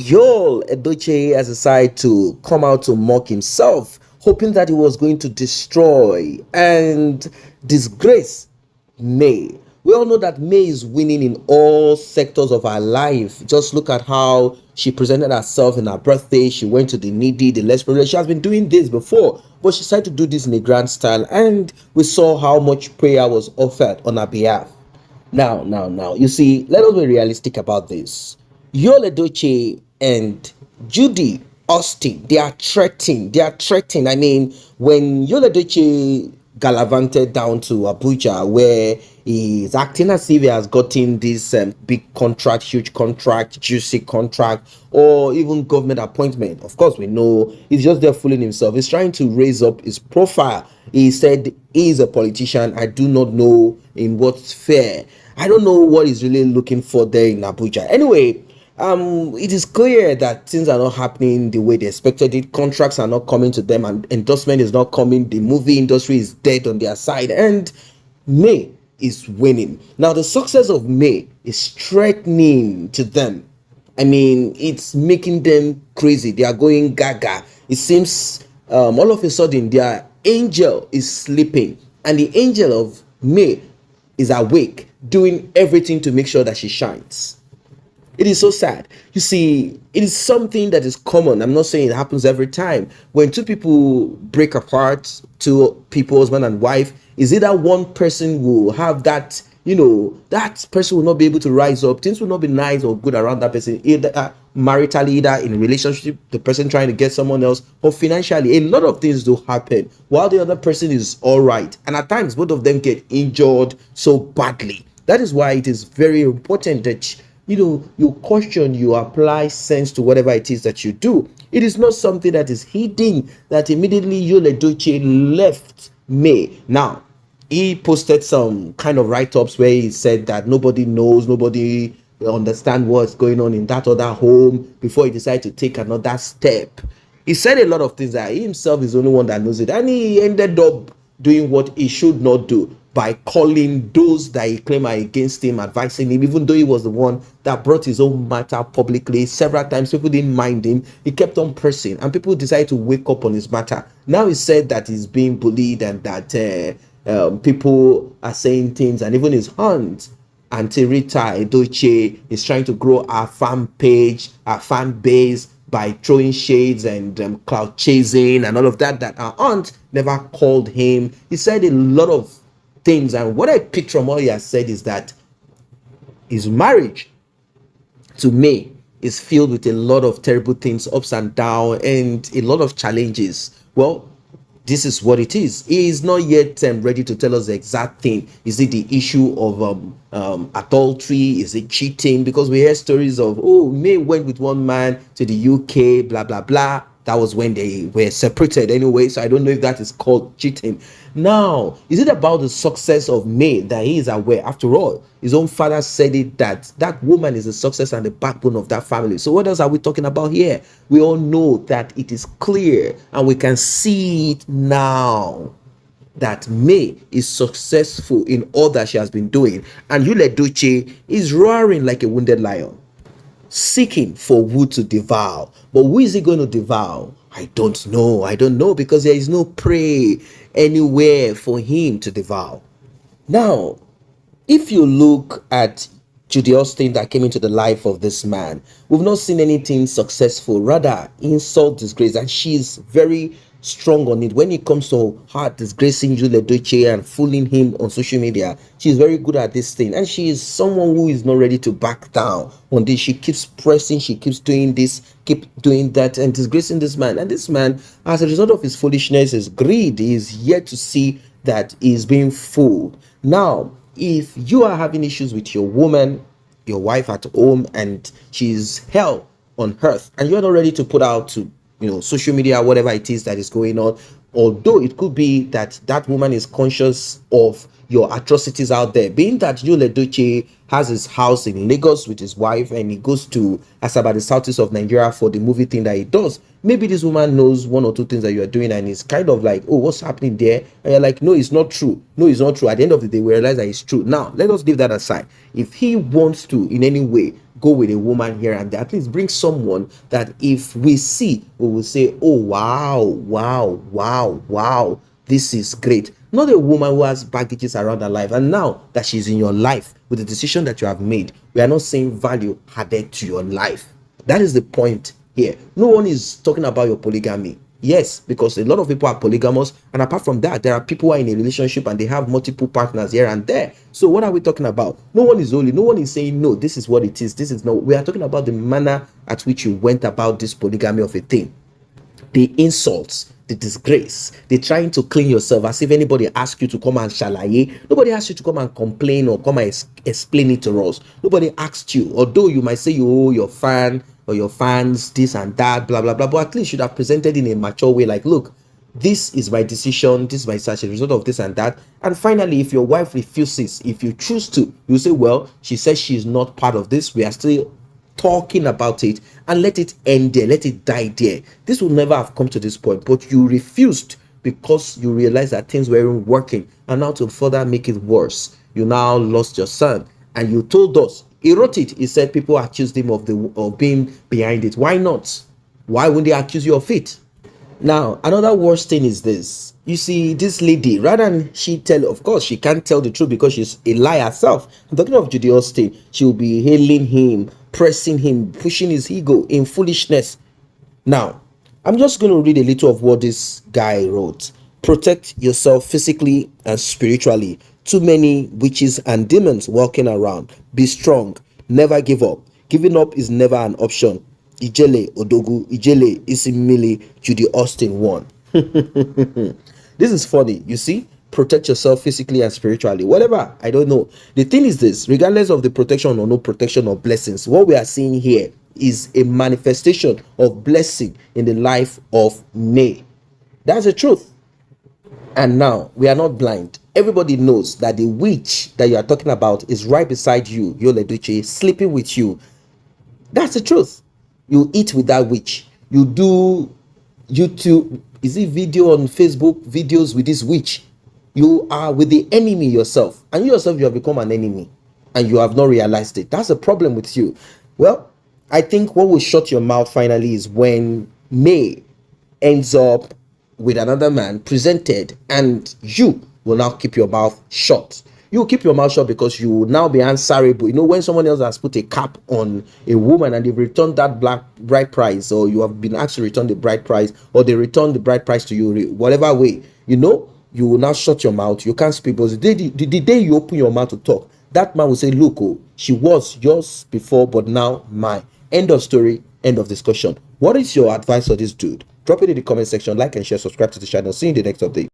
Yul Edochie has decided to come out to mock himself, hoping that he was going to destroy and disgrace May. We all know that May is winning in all sectors of her life. Just look at how she presented herself in her birthday. She went to the needy, the less privileged. She has been doing this before, but she decided to do this in a grand style, and we saw how much prayer was offered on her behalf. Now, you see, let us be realistic about this. Yul Edochie and Judy Austin, they are threatening. They are threatening. I mean, when Yul Edochie gallivanted down to Abuja, where he is acting as if he has gotten this big contract, huge contract, juicy contract, or even government appointment. Of course, we know he's just there fooling himself. He's trying to raise up his profile. He said he is a politician. I do not know in what sphere. I don't know what he's really looking for there in Abuja. Anyway, it is clear that things are not happening the way they expected it. Contracts are not coming to them, and endorsement is not coming. The movie industry is dead on their side, and May is winning. Now, the success of May is threatening to them. I mean, it's making them crazy. They are going gaga. It seems all of a sudden their angel is sleeping, and the angel of May is awake, doing everything to make sure that she shines. It is so sad. You see, it is something that is common. I'm not saying it happens every time. When two people break apart, two people, husband and wife, is either one person will have that, that person will not be able to rise up. Things will not be nice or good around that person, either maritally, either in a relationship, the person trying to get someone else, or financially. A lot of things do happen while the other person is all right. And at times, both of them get injured so badly. That is why it is very important that you caution, you apply sense to whatever it is that you do. It is not something that is hidden, that immediately Yul Edochie left May. Now, he posted some kind of write-ups where he said that nobody knows, nobody understands what's going on in that other home before he decided to take another step. He said a lot of things that he himself is the only one that knows it, and he ended up doing what he should not do by calling those that he claimed are against him, advising him, even though he was the one that brought his own matter publicly. Several times people didn't mind him. He kept on pressing, and people decided to wake up on his matter. Now he said that he's being bullied, and that people are saying things, and even his aunt, Auntie Rita Edochie, is trying to grow our fan page, our fan base, by throwing shades and cloud chasing and all of that our aunt never called him. He said a lot of things, and what I picked from all he has said is that his marriage to May is filled with a lot of terrible things, ups and downs, and a lot of challenges. Well, this is what it is. He is not yet ready to tell us the exact thing. Is it the issue of adultery? Is it cheating? Because we hear stories of, May went with one man to the UK, blah, blah, blah. That was when they were separated anyway. So I don't know if that is called cheating. Now, is it about the success of May that he is aware? After all, his own father said it, that that woman is the success and the backbone of that family. So what else are we talking about here? We all know that it is clear, and we can see it now, that May is successful in all that she has been doing. And Yul Edochie is roaring like a wounded lion, seeking for wood to devour. But who is he going to devour? I don't know, because there is no prey anywhere for him to devour. Now, if you look at Judy Austin that came into the life of this man, we've not seen anything successful, rather insult, disgrace, and she's very strong on it. When it comes to her disgracing Yul Edochie and fooling him on social media, she's very good at this thing, and she is someone who is not ready to back down on this. She keeps pressing, she keeps doing this, keep doing that, and disgracing this man. And this man, as a result of his foolishness, his greed, is yet to see that he's being fooled. Now, if you are having issues with your woman, your wife at home, and she's hell on earth, and you're not ready to put out to social media, whatever it is that is going on, although it could be that that woman is conscious of your atrocities out there, being that Yul Edochie has his house in Lagos with his wife, and he goes to Asaba, the southeast of Nigeria, for the movie thing that he does. Maybe this woman knows one or two things that you are doing, and it's kind of like, oh, what's happening there? And you're like, no, it's not true. No, it's not true. At the end of the day, we realize that it's true. Now, let us leave that aside. If he wants to, in any way, go with a woman here and there. At least bring someone that if we see, we will say, oh, wow, wow, wow, wow, this is great. Not a woman who has baggages around her life, and now that she's in your life with the decision that you have made, we are not saying value added to your life. That is the point here. No one is talking about your polygamy. Yes, because a lot of people are polygamous, and apart from that, there are people who are in a relationship and they have multiple partners here and there. So what are we talking about? No one is holy. No one is saying, no, this is what it is. This is not. We are talking about the manner at which you went about this polygamy of a thing. The insults, the disgrace, the trying to clean yourself as if anybody asked you to come and shalaye. Nobody asked you to come and complain or come and explain it to us. Nobody asked you, although you might say you owe your fan or your fans this and that, blah blah blah, but at least you should have presented in a mature way, like, look, this is my decision, this is my such a result of this and that. And finally, if your wife refuses, if you choose to, you say, well, she says she's not part of this, we are still talking about it, and let it end there, let it die there. This would never have come to this point, but you refused because you realized that things weren't working, and now to further make it worse, you now lost your son. And you told us, he wrote it, he said people accused him of being behind it. Why not? Why wouldn't they accuse you of it? Now, another worst thing is this. You see, this lady, rather than she tell, of course, she can't tell the truth because she's a liar herself. I'm talking of Judy Austin. She will be hailing him, pressing him, pushing his ego in foolishness. Now, I'm just going to read a little of what this guy wrote. Protect yourself physically and spiritually. Too many witches and demons walking around. Be strong. Never give up. Giving up is never an option. Ijele Odogu, Ijele Isimili, Judy Austin won. This is funny, you see? Protect yourself physically and spiritually. Whatever, I don't know. The thing is this, regardless of the protection or no protection or blessings, what we are seeing here is a manifestation of blessing in the life of May. That's the truth. And now, we are not blind. Everybody knows that the witch that you are talking about is right beside you, Yul and Judy, sleeping with you. That's the truth. You eat with that witch. You do YouTube, is it video on Facebook, videos with this witch. You are with the enemy yourself. And you yourself, you have become an enemy. And you have not realized it. That's the problem with you. Well, I think what will shut your mouth finally is when May ends up with another man presented, and you will now keep your mouth shut. You will keep your mouth shut because you will now be answerable. You know, when someone else has put a cap on a woman and they've returned that bride price, or you have been asked to return the bride price, or they return the bride price to you, whatever way, you know, you will now shut your mouth. You can't speak, because the day you open your mouth to talk, that man will say, look, oh, she was yours before, but now mine. End of story, end of discussion. What is your advice for this dude? Drop it in the comment section, like and share, subscribe to the channel. See you in the next update.